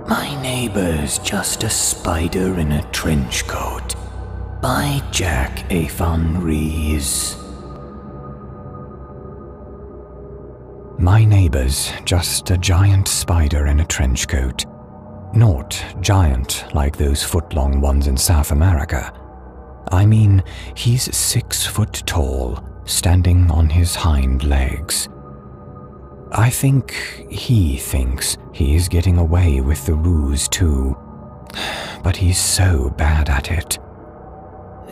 My Neighbor's Just a Spider in a Trench Coat by Jack A. Van Ries. My neighbor's just a giant spider in a trench coat. Not giant like those foot-long ones in South America. I mean, he's 6 foot tall, standing on his hind legs. I think he thinks he is getting away with the ruse too, but he's so bad at it.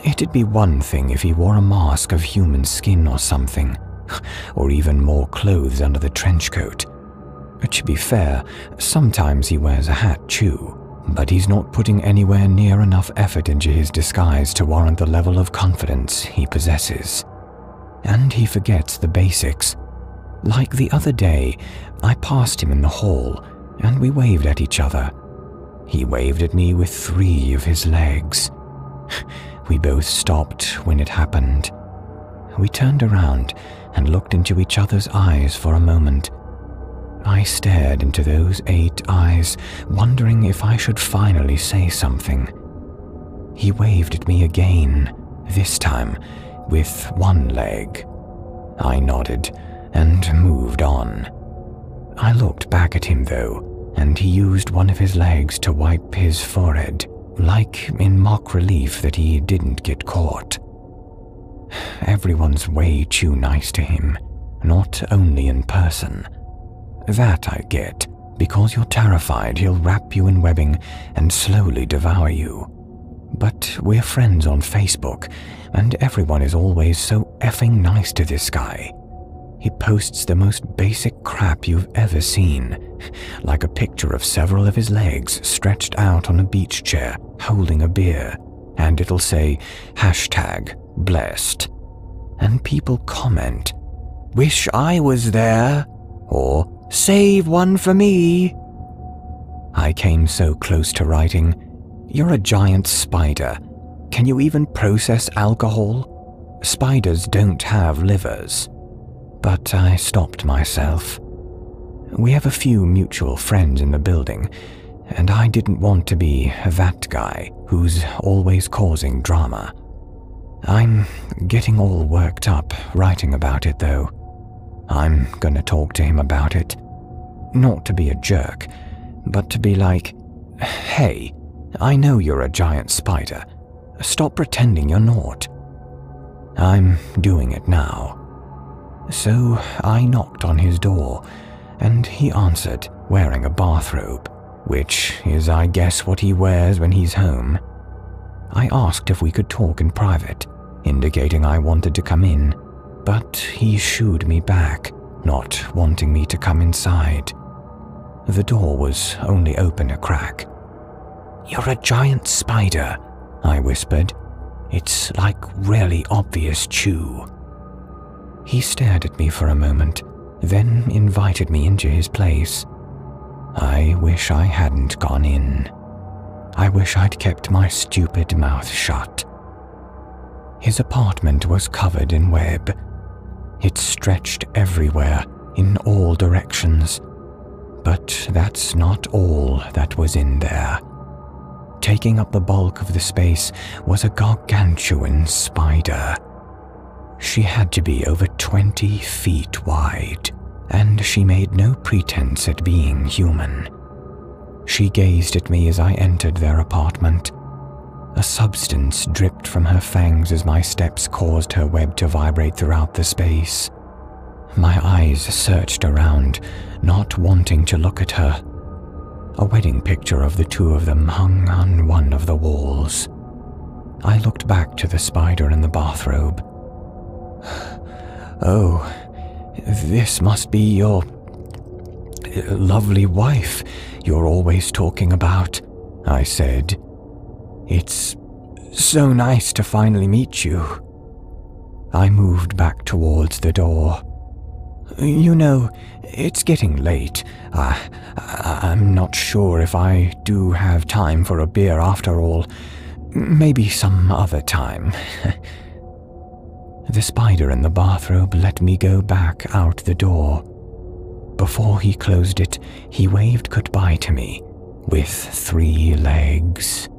It'd be one thing if he wore a mask of human skin or something, or even more clothes under the trench coat. But to be fair, sometimes he wears a hat too, but he's not putting anywhere near enough effort into his disguise to warrant the level of confidence he possesses. And he forgets the basics. Like the other day, I passed him in the hall, and we waved at each other. He waved at me with 3 of his legs. We both stopped when it happened. We turned around and looked into each other's eyes for a moment. I stared into those 8 eyes, wondering if I should finally say something. He waved at me again, this time with 1 leg. I nodded and moved on. I looked back at him though, and he used one of his legs to wipe his forehead, like in mock relief that he didn't get caught. Everyone's way too nice to him, not only in person. That I get, because you're terrified he'll wrap you in webbing and slowly devour you. But we're friends on Facebook, and everyone is always so effing nice to this guy. He posts the most basic crap you've ever seen, like a picture of several of his legs stretched out on a beach chair holding a beer, and it'll say #blessed. And people comment, "Wish I was there," or "Save one for me." I came so close to writing, "You're a giant spider. Can you even process alcohol? Spiders don't have livers." But I stopped myself. We have a few mutual friends in the building, and I didn't want to be that guy who's always causing drama. I'm getting all worked up writing about it though. I'm gonna talk to him about it. Not to be a jerk, but to be like, "Hey, I know you're a giant spider. Stop pretending you're not." I'm doing it now. So I knocked on his door, and he answered wearing a bathrobe, which is, I guess, what he wears when he's home. I asked if we could talk in private, indicating I wanted to come in, but he shooed me back, not wanting me to come inside. The door was only open a crack. "You're a giant spider," I whispered. "It's like really obvious too." He stared at me for a moment, then invited me into his place. I wish I hadn't gone in. I wish I'd kept my stupid mouth shut. His apartment was covered in web. It stretched everywhere, in all directions. But that's not all that was in there. Taking up the bulk of the space was a gargantuan spider. She had to be over 20 feet wide, and she made no pretense at being human. She gazed at me as I entered their apartment. A substance dripped from her fangs as my steps caused her web to vibrate throughout the space. My eyes searched around, not wanting to look at her. A wedding picture of the 2 of them hung on one of the walls. I looked back to the spider in the bathrobe. "Oh, this must be your lovely wife you're always talking about," I said. "It's so nice to finally meet you." I moved back towards the door. "You know, it's getting late. I'm not sure if I do have time for a beer after all. Maybe some other time." The spider in the bathrobe let me go back out the door. Before he closed it, he waved goodbye to me, with 3 legs.